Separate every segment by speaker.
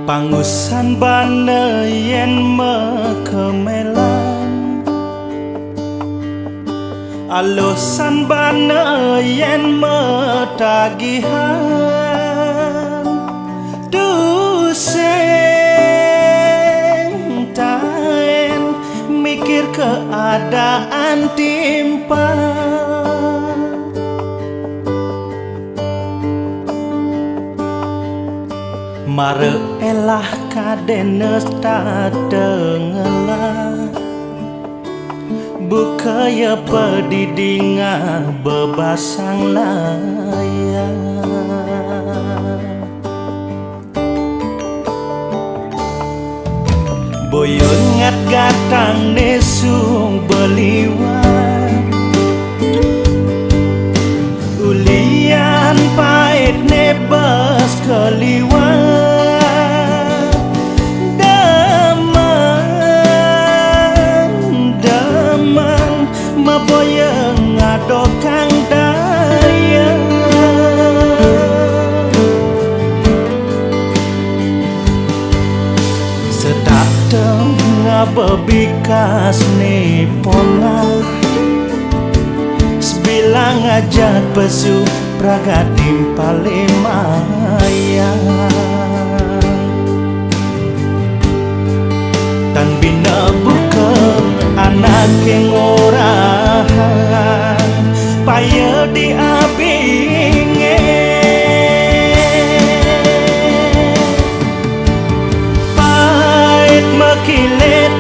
Speaker 1: Pangusan bana yen mekemelan, alusan bana yen metagihan. Duseng taen mikir keadaan timpang. Mare elah kadenes tak dengelah, bukaya pedidinga bebasang layar. Boyun ngat gatang nesung beliwan, ulian pait nebas keliwan. Maboyang ngadokang daya, sedap tengah bebikas ni ponga, sebilang ajat pesu pragatim palemaya. Tan bina buka anak yang orang payah diabinge, pahit mekilit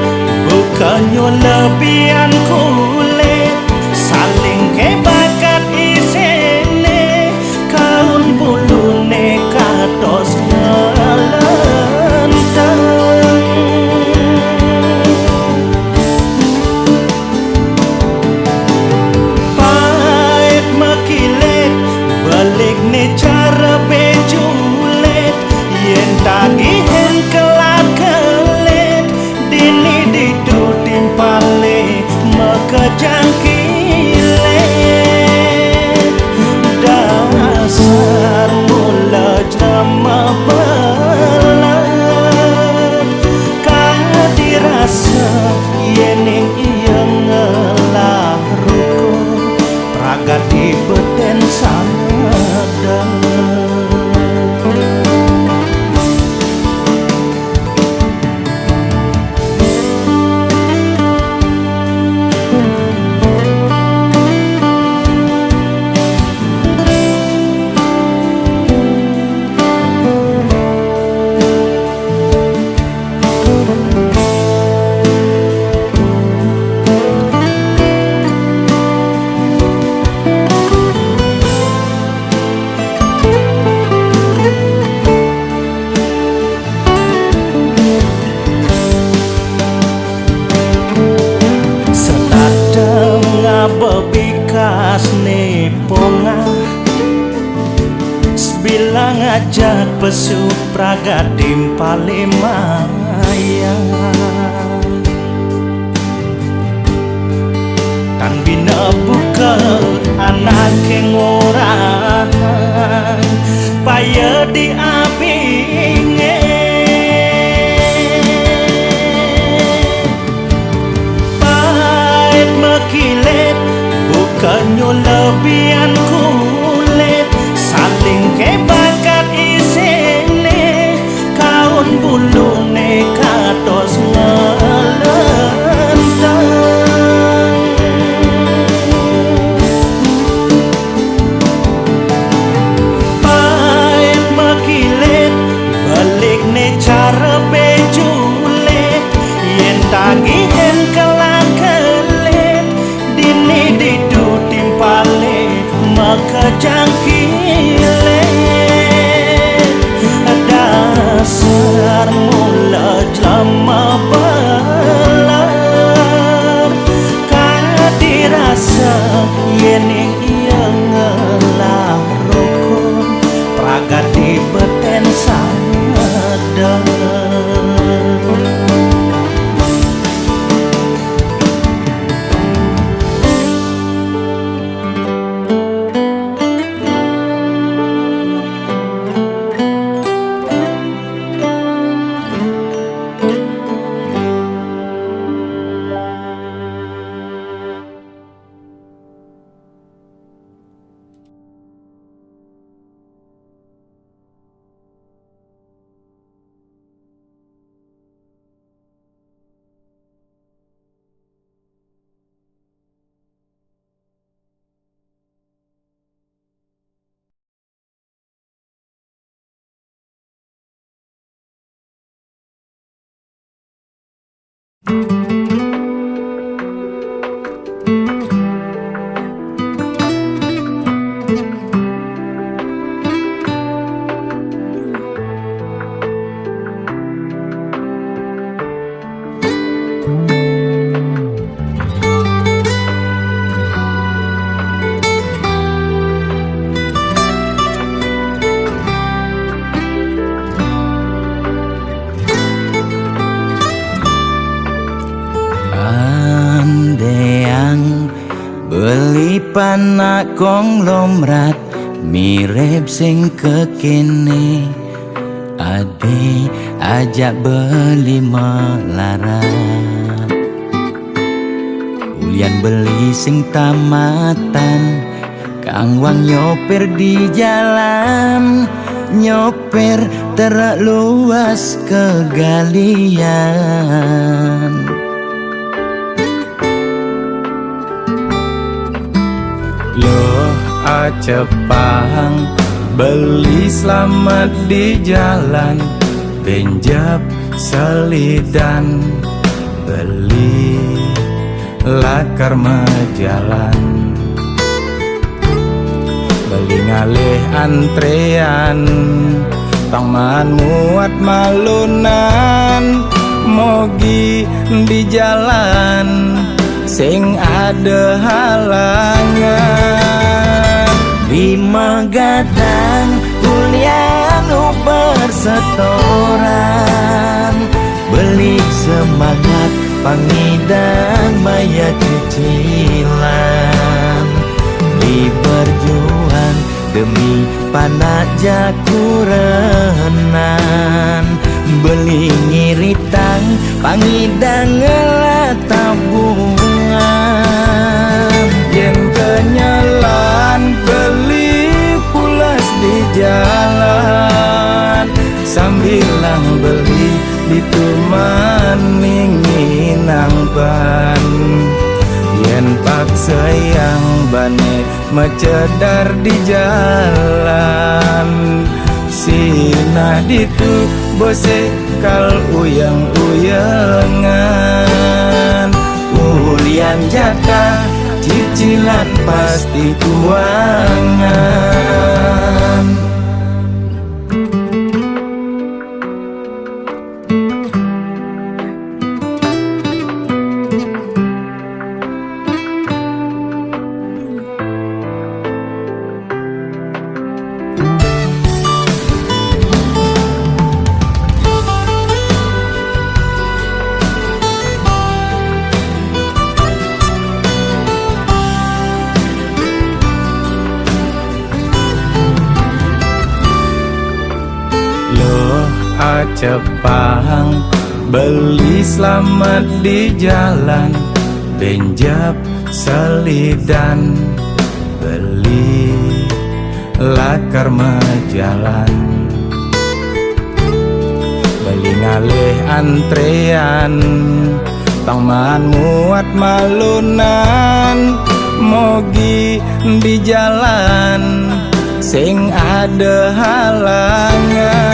Speaker 1: bukannya lebihan kulit, saling kebakat isene kaun bulune katos ngelentang. Cara bejulet yen tagihan kelar kelet, dini ditutin pale mekejang kilet. Dasar mula jama belar, kaya dirasa yening iya ngelah rukun, pragat di beten sana. Bebikas ni ponga, sebilang ajat pesu pragatim palemaya. Tan bina buka anak yang orang payah diabinge, pahit mekilit bukannya lebihan kulit, saling kebakat isene kaun bulune katos ngelentang. Pahit mekilit balik ne cara bejulet, yen tagihan kelar kelet, dini ditutin pale mekejang kilet. Dasar mula jama belar, kaya dirasa yening iya ngelah rukun, pragat di beten sadar. Andeang beli panak konglomrat mirip sing kekene, ade ajak beli melarat. Ulian beli sing tamatan, kang wang nyoper di jalan, nyoper terak luas kegalian.
Speaker 2: Loh acepang beli selamat di jalan, benjab selidan beli lakar majalan. Beli ngalih antrean taman muat malunan, mogi di jalan sing ada halangan.
Speaker 1: Lima gadang kuliah bersetoran, beli semangat pangidang maya cicilan. Di berjuang demi panak jakurenan, beli ngiritang pangidang ngelah tabungan.
Speaker 2: Yen kenyalan beli pulas di jalan, sambilang beli ditumani nginang ban. Yen paksa yang bane macedar di jalan, sinah ditu bose kal uyang-uyangan. Ulian jatah cicilan pasti kuangan. Cepang beli selamat di jalan, benjab selidan beli lakar majalan. Beli ngalih antrean taman muat malunan, mogi di jalan sing ada halangan.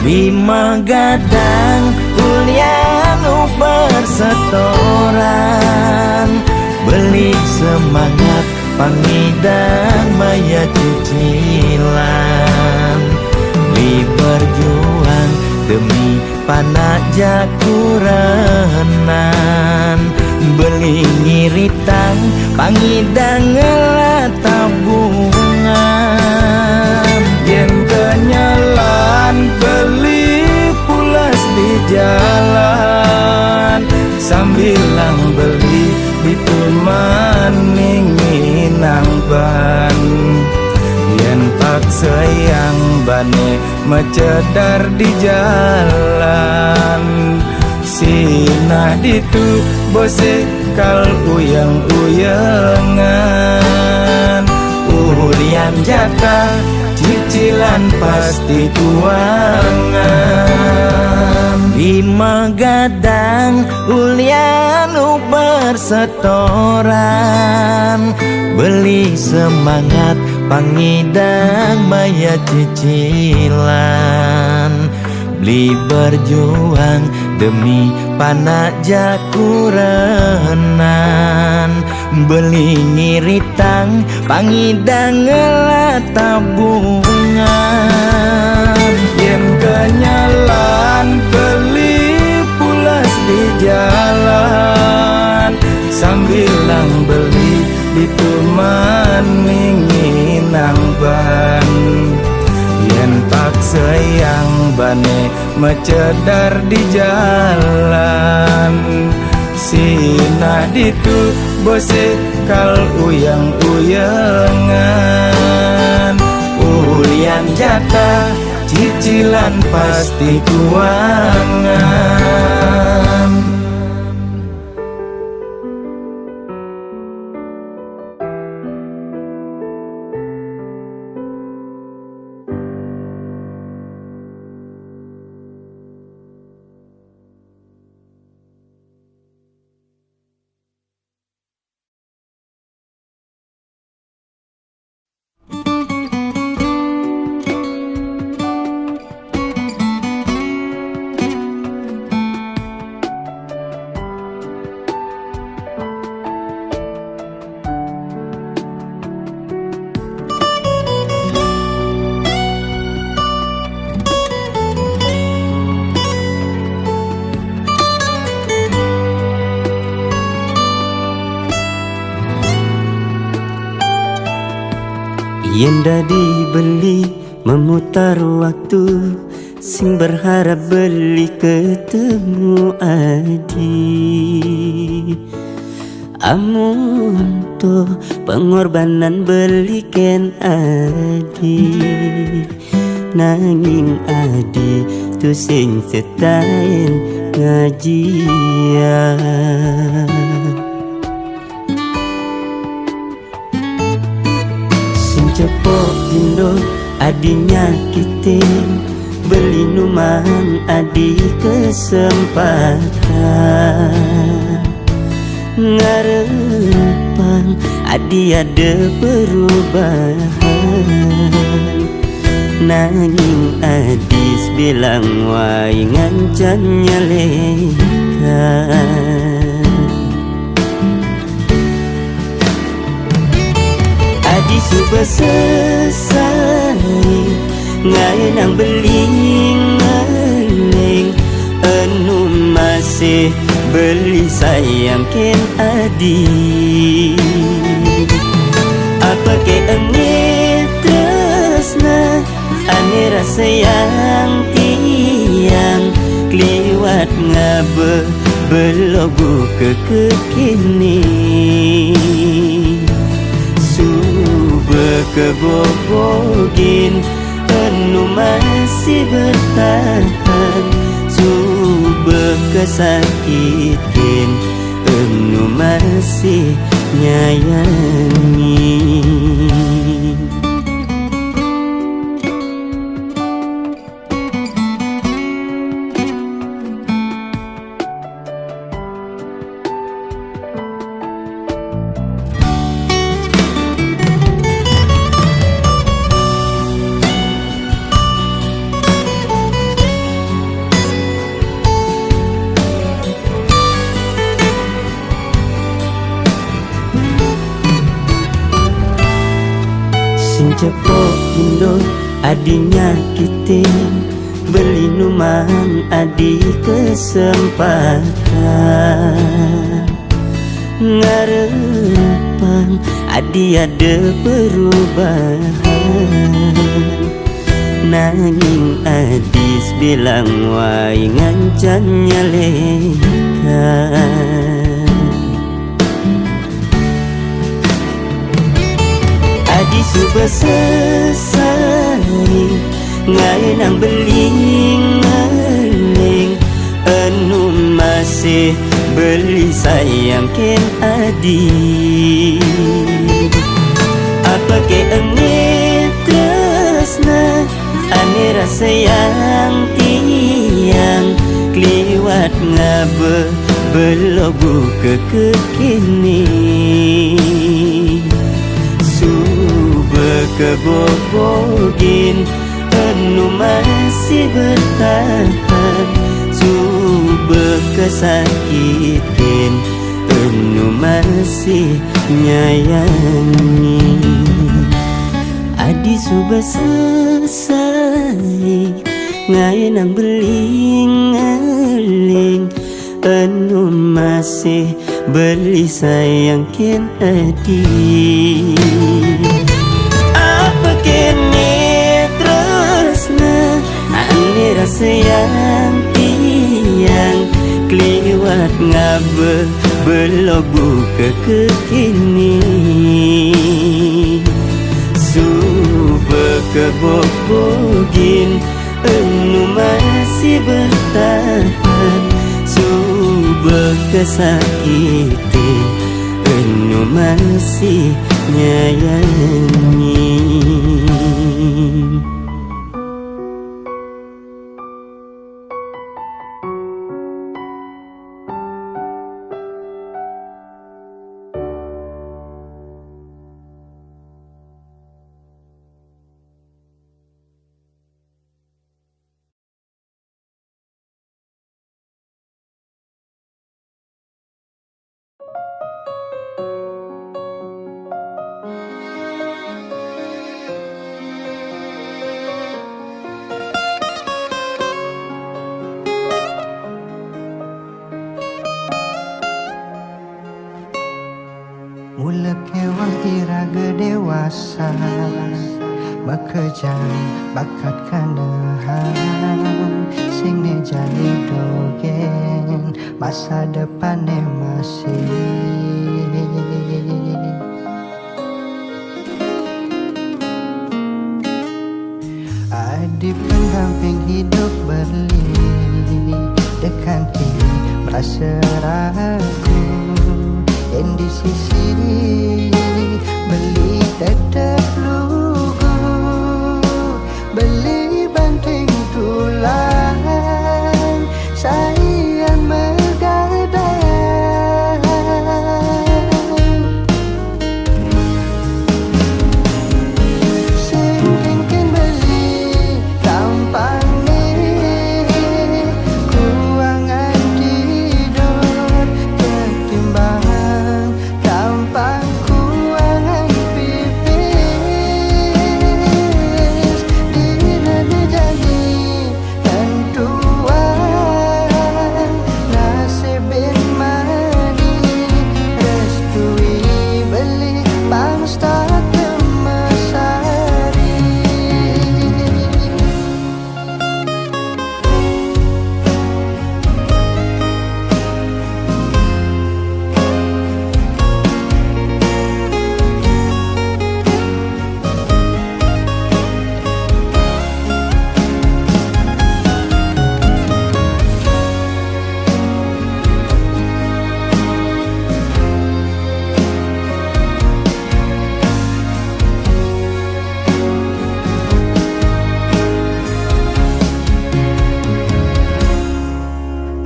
Speaker 1: Lima gadang kuliah bersetoran, beli semangat pangidang maya cicilan. Di berjuang demi panak jakurenan, beli ngiritang pangidang ngelah tabungan.
Speaker 2: Yen kenyalan beli pulas di jalan, sambilang beli ditumani nginang ban. Yen paksa yang bane macedar di jalan, sinah ditu bose kal uyang-uyangan. Ulian jatah cicilan pasti kuangan.
Speaker 1: Lima gadang ulian bersetoran, beli semangat pangidang maya cicilan. Li berjuang demi panaja kurenan, beli ngiritang pangidang ngelat tabungan.
Speaker 2: Yen kenyalan beli pulas di jalan, sambilang beli dituman minginang ban. Yen paksa yang bane mecedar di jalan, sinah ditu bose kal uyang-uyangan. Ulian jatah cicilan pasti kuangan.
Speaker 3: Yang dah dibeli memutar waktu, sing berharap beli ketemu adi. Amun to pengorbanan belikan adi, nanging adi tu sing setain ngajian. Cepok dindo adi nyakitin, beli numang adi kesempatan. Ngarepang adi ada perubahan, nanging adis bilang wai ngancan nyalekan. Adi suba sesali ngai nang beling ngeleng, anu masih beli sayang ken adi. Apa ke ane tresna ane rasa yang tiang kliwat ngabe belogu ke kekini. Bekebobogin anu masih bertahan, coba kesakitin anu masih nyayangi. Cepok dindo adi nyakitin, beli numang adi kesempatan. Ngarepang adi ada perubahan, nanging adis bilang wai ngancan nyalekan. Adi suba sesali ngai nang beling ngeleng, anu masih beli sayang ken adi. Apa ke ane tresna ane rasa yang tiang kliwat ngabe belogu ke kekini. Bekebobogin anu masih bertahan, kesakitin anu masih nyayangi. Adi suba selesai ngaenang beling-eling anu masih beli sayang ken adi. Apa kene tresna ane rasa yang tiang kliwat ngabe belobu ke kekini. Suba kebobogin anu masih bertahan, suba kesakitin anu masih nyayangi.
Speaker 2: Mula kewah iraga dewasa Bakejang bakat kanahan Sing ne jadi dogen Masa depannya masih Adi pendamping hidup berli Dekan kini merasa ragu yang di sisi beli tetap lugu beli banting tulang sayang megadang singkingkin beli tampang nih kuangan tidur ketimbang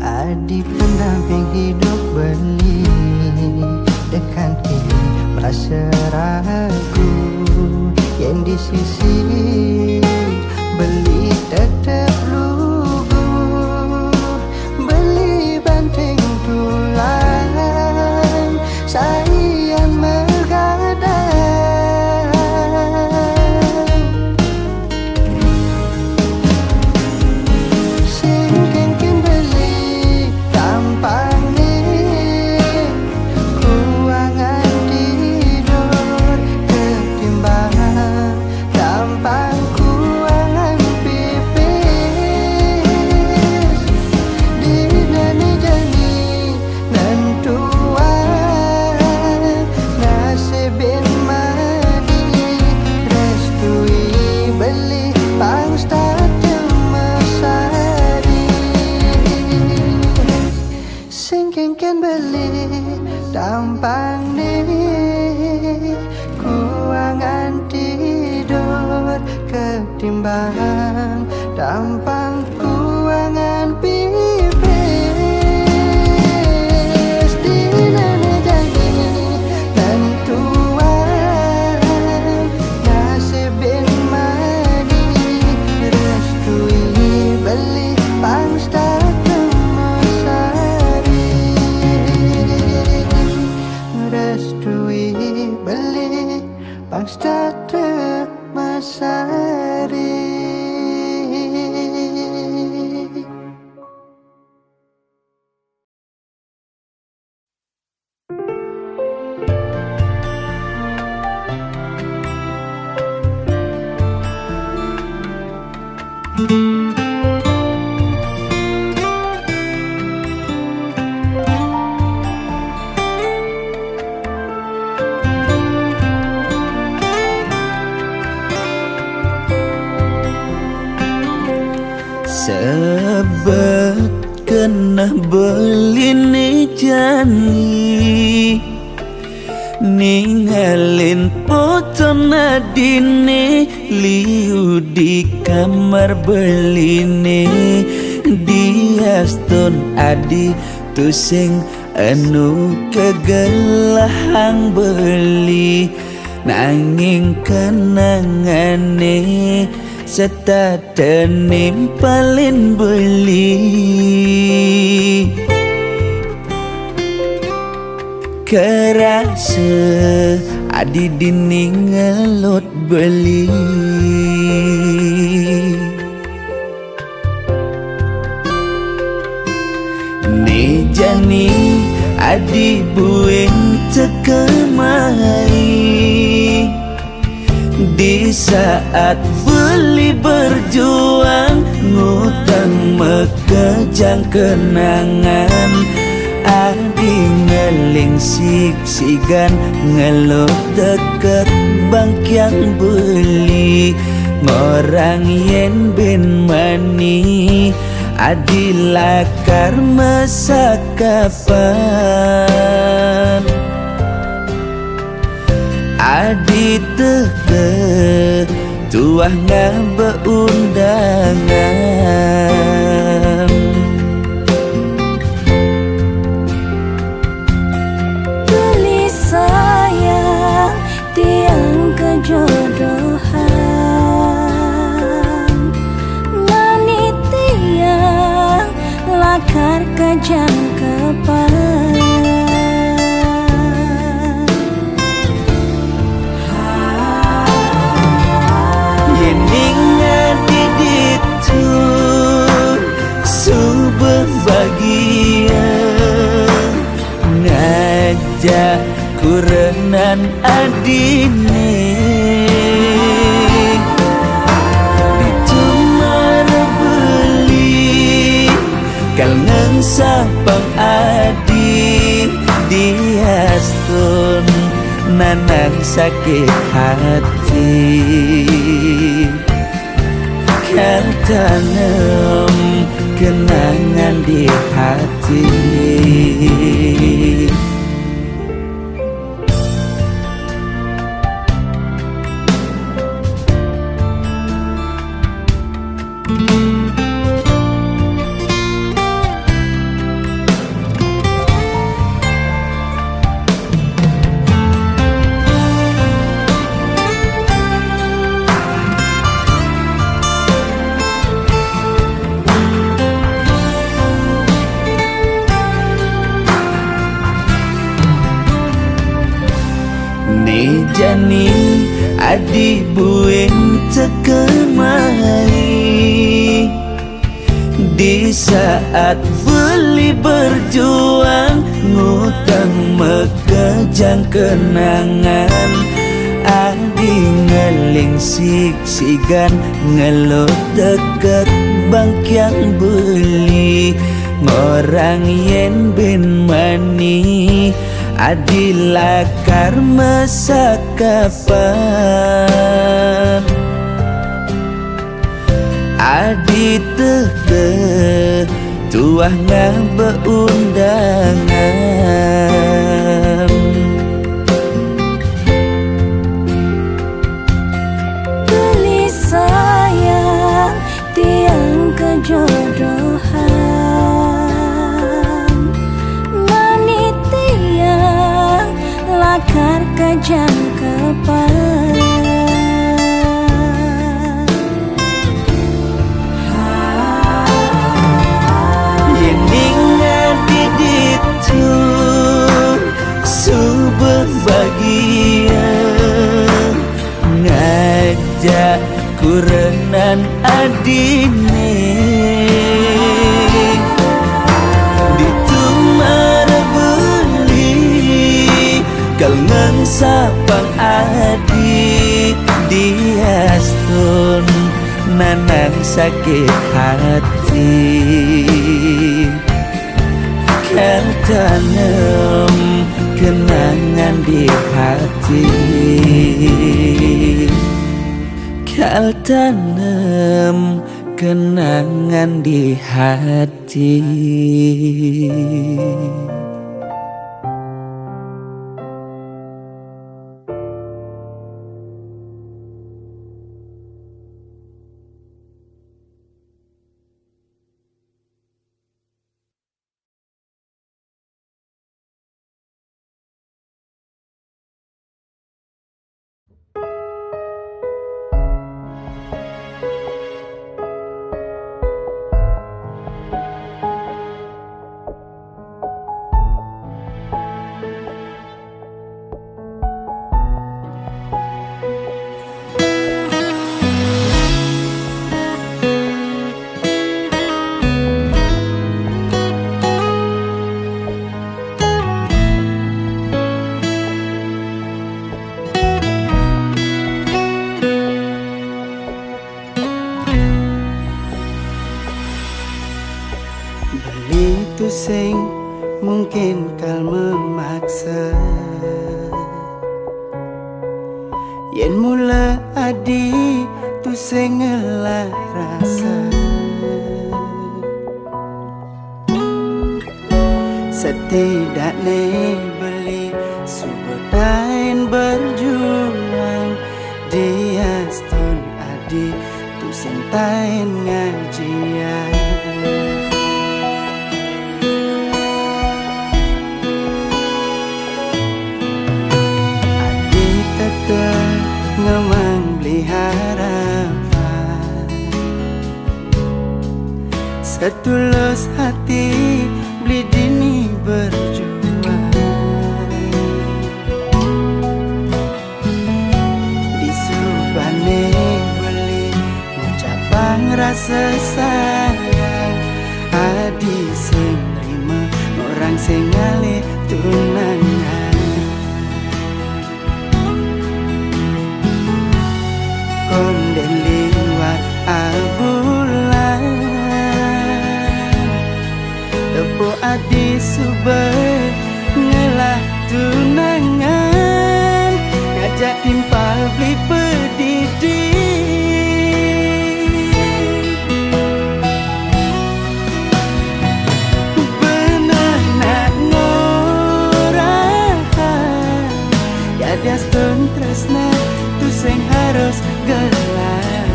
Speaker 2: Adi pendamping hidup beli Dekan kini merasa ragu Yang di sisi beli tetap lugu Beli banting tulang sayang megadang singkingkin beli tampang nih kuangan tidur ketimbang tampang kuangan pipis dinani janji nentuan nasibin mani restui beli pangsta singkingkan beli tampang nih kuangan tidur ketimbang tampang kuangan pipis dinane janji nentuan nasibin mani restui beli pangsta kemasari
Speaker 3: sebab kena beli ni jani ninggalin foto nadine liu di kamar beline dia stone adi tu sing anu kegelahang beli nanging kenangane serta tenimpalin beli kerasa adi diningalot beli ni jani adi bueng tekemai di saat beli berjuang ngutang mekejang kenangan adi ngeling siksigan ngelot deket bangkyang beli ngorang yen ben mani adi lakar masa kapan adi teke tuah ngabe undangan
Speaker 4: beli sayang tiang kejodohan mani tiang lakar kejang kepala
Speaker 3: bahagia ngajak kurenan adine ditumar beli kal sapang adi diastun nanang sakit hati kan tanam kenangan di hati ni jani adi bueng tekemai di saat beli berjuang ngutang mekejang kenangan adi ngeling siksigan ngelot deket bangkyang beli ngorang yen ben mani adi lakar masa kapan adi teke tuah ngabe undangan
Speaker 4: beli sayang tiang kejodohan mani tiang lakar kejang kepala
Speaker 3: bahagia ngajak kurenan adine ditumar beli kal sapang adi diastun nanang sakit hati kan tanam kenangan di hati kal tanam kenangan di hati.
Speaker 2: Itu sing mungkin kal memaksa, yen mula adi tu sing ngelah rasa. Setidaknya beli subutain berjuang, dia stun adi tu sing tain ngajian. Ngemang beli harapan, setulus hati beli dini berjuang. Disubane beli ucapan rasa sayang, adi sing nerima orang sing ngalih tunangan. Konden liwat abulan, tepo adi subet ngelah tunangan, ngajak timpal beli pendidik. Bener nak ngorahan, ya dia stun tresna tu sing harus gelah.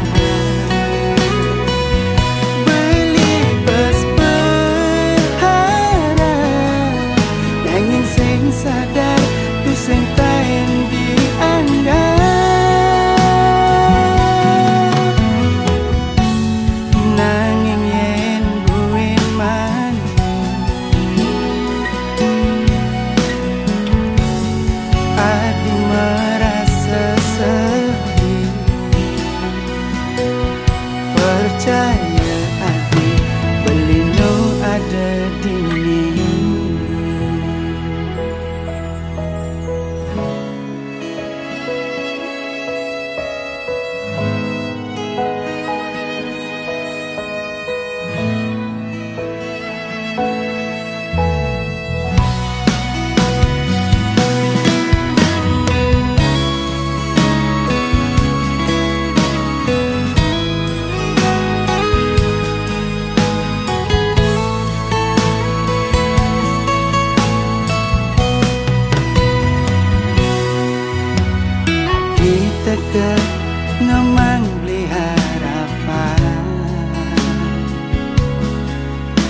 Speaker 2: Beli bes berharap, nanging sing sadar tu sing taen dianggap. Nanging yen buin adi merasa sedih. Percaya adi beli no ada dini. Teka ngemang beli harapan,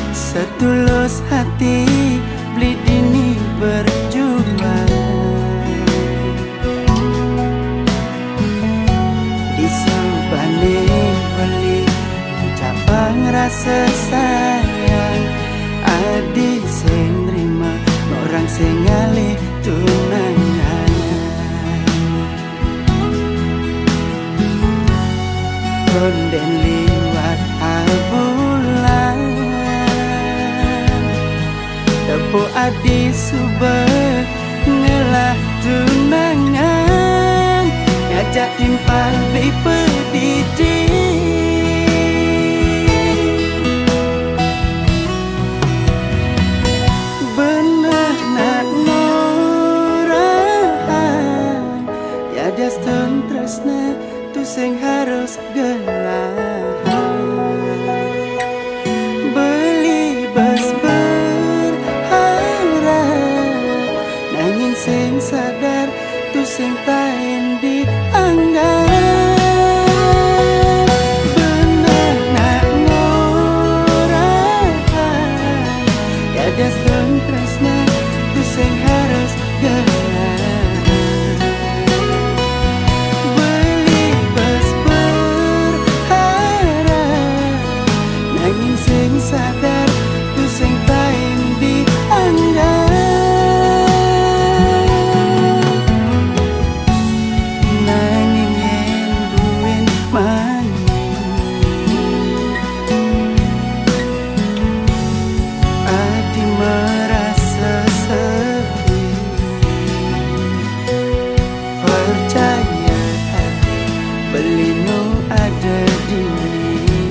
Speaker 2: setulus hati beli dini berjuang. Disubane beli ucapan rasa sayang, adi sing nerima orang sing ngalih tunangan. Konden liwat abulan, tepo adi subet ngelah tunangan, ngajak timpal beli pendidik. Bener nak ngorahan, ya dia stun tresna tu sing harus gelah. sadar tu sing paling dianggap nanging yen buin Adi merasa sedih. Percaya Adi Belino ada di sini.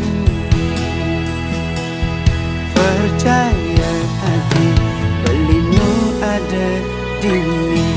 Speaker 2: Percaya Adi Belino ada di sini.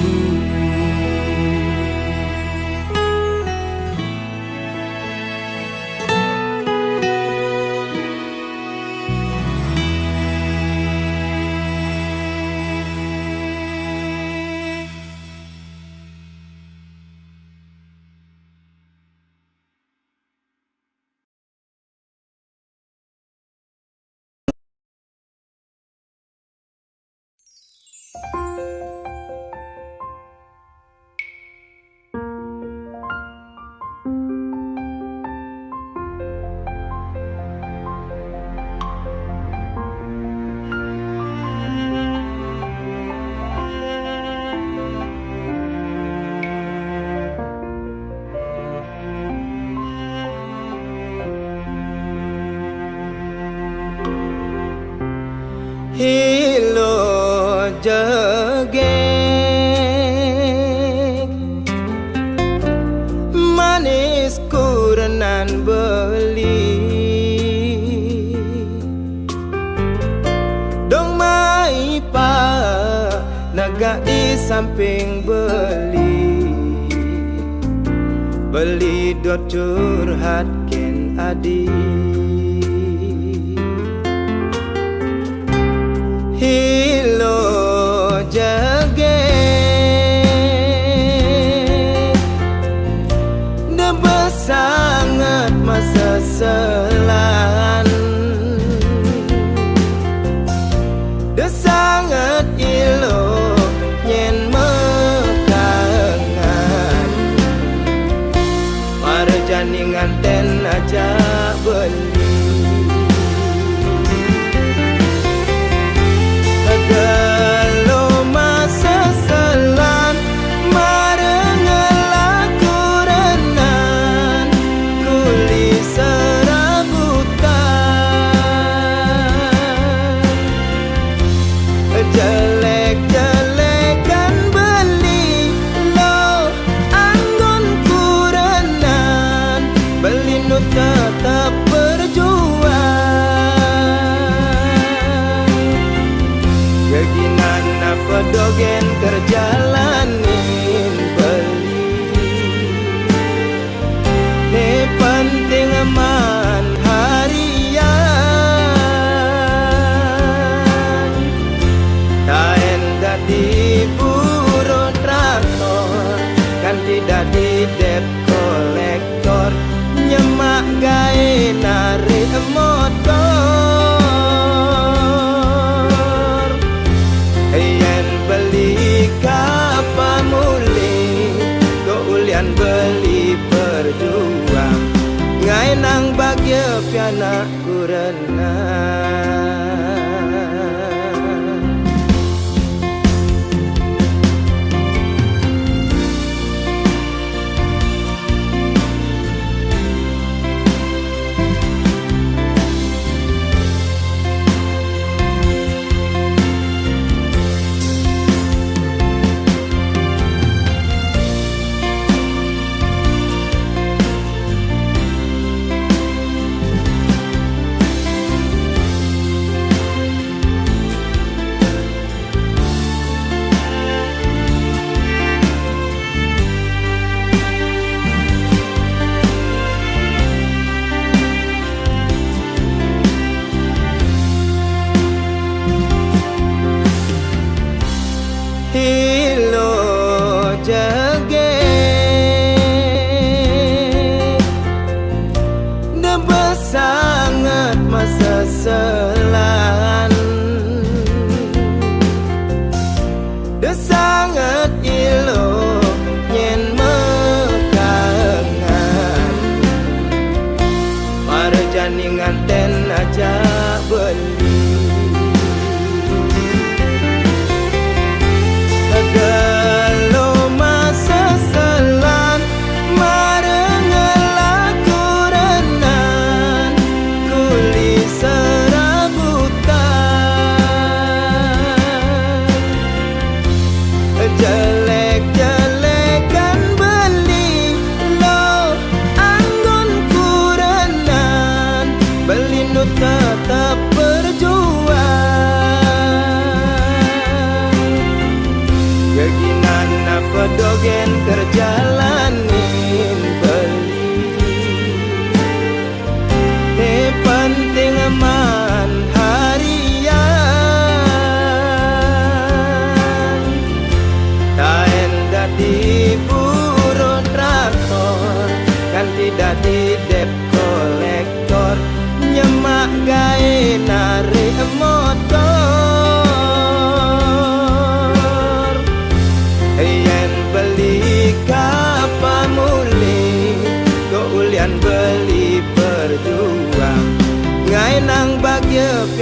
Speaker 1: Hilo jegek manis kurenan beli dong mai pa naga di samping beli dot curhat ken adi hilo jagek debes sangat masa selan desangat ilo yen mekangan marjani nganten aja beli Gelo masa selan marengelah kurenan kuli serabutan jelek-jelekan beli lo anggun kurenan beli nu tetap Keginan apa dogen kerjalanin beli ne penting aman harian taen dadi buru traktor kan tidak di debt kolektor nyemak gawe narik motor yen beli kapal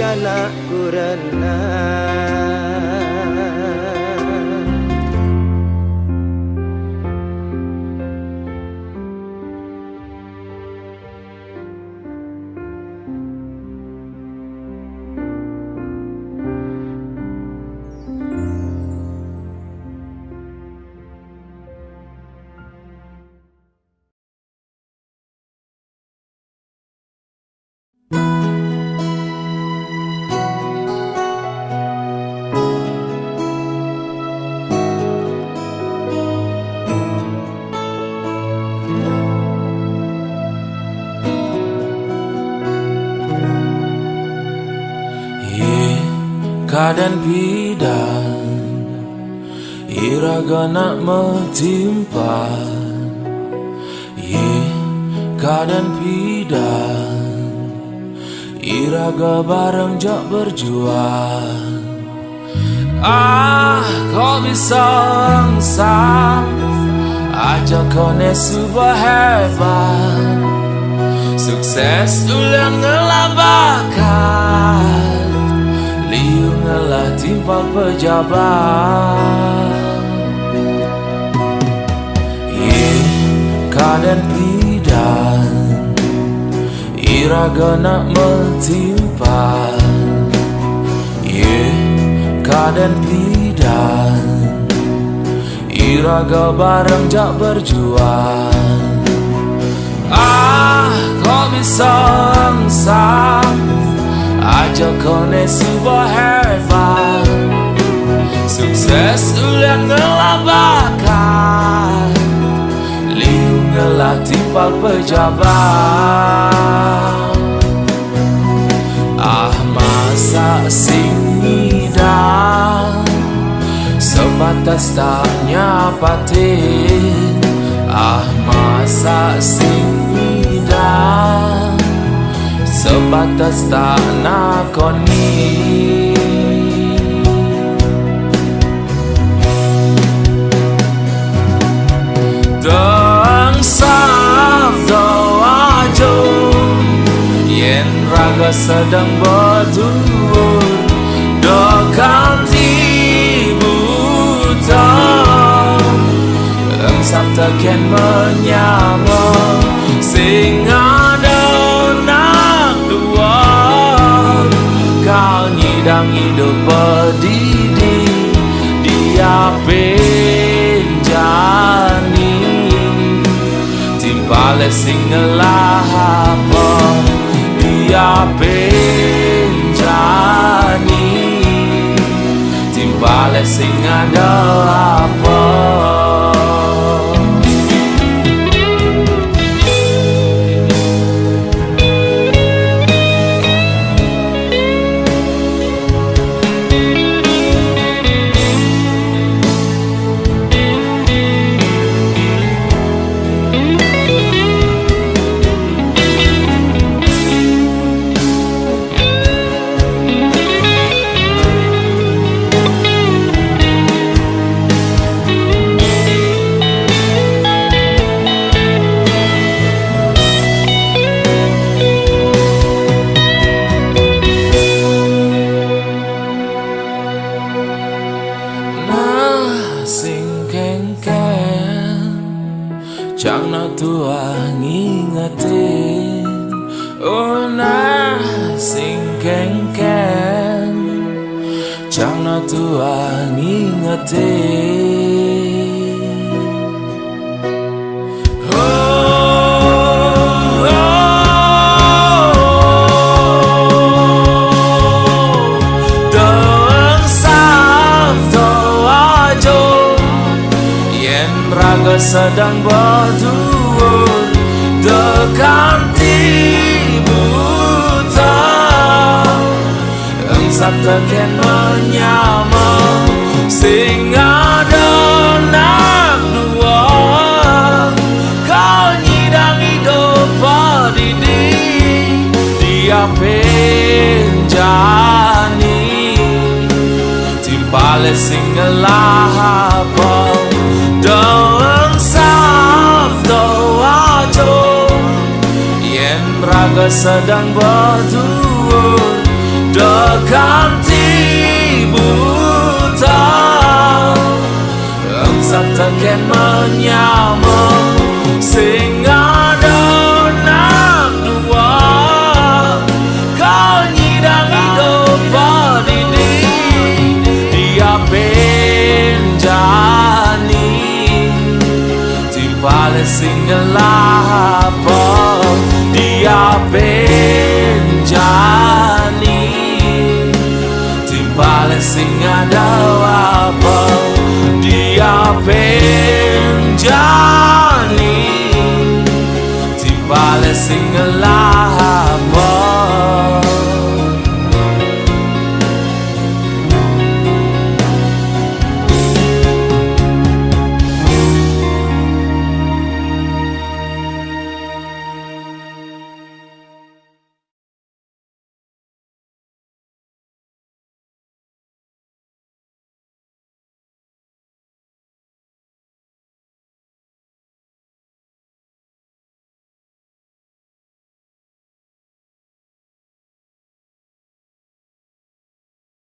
Speaker 1: anakku renang.
Speaker 5: Kadan bidan iraga nak metimpa, kadan bidan iraga bareng jak berjuang. Kau bisa sang aja kau nesuba hebat, sukses ulang ngelabakan, liu ngelah timpal pejabat. Kadan bidan iraga nak metimpa, kadan bidan iraga bareng jak berjuang. Kau bisa sang aja kau nesuba hebat, sukses ulang ngelabakan, liu ngelah timpal pejabat. Masa sing ngidang sebatas tanya patin. Masa sing ngidang sebatas tak nakoni. Deng sabda ajo yen raga sedang bertuur, do kanti buta eng sabda ken menyamang sing ada nak dua. Kau nyidang hidup berdidi dia penjani, timpale sing ngelahapa dia penjani, timpale sing ada apa. Chẳng nào tua ngingetin, oh na sing kengken. Chẳng nào tua ngingetin. Deng sabda ajo yen raga sedang bertuur, tekan buta eng sabda ken menyamang sing ada nak dua. Kau nyidang hidup berdidi dia penjani, timpale sing ngelahapa dalam sabda ajo yen raga sedang bertuur, Dekanti buta Engsak teken menyamang Sing ada nak dua Kau nyidang hidup padidi Dia penjani Timpale sing ngelapa Dia penjani Timpale sing ada apa Dia penjani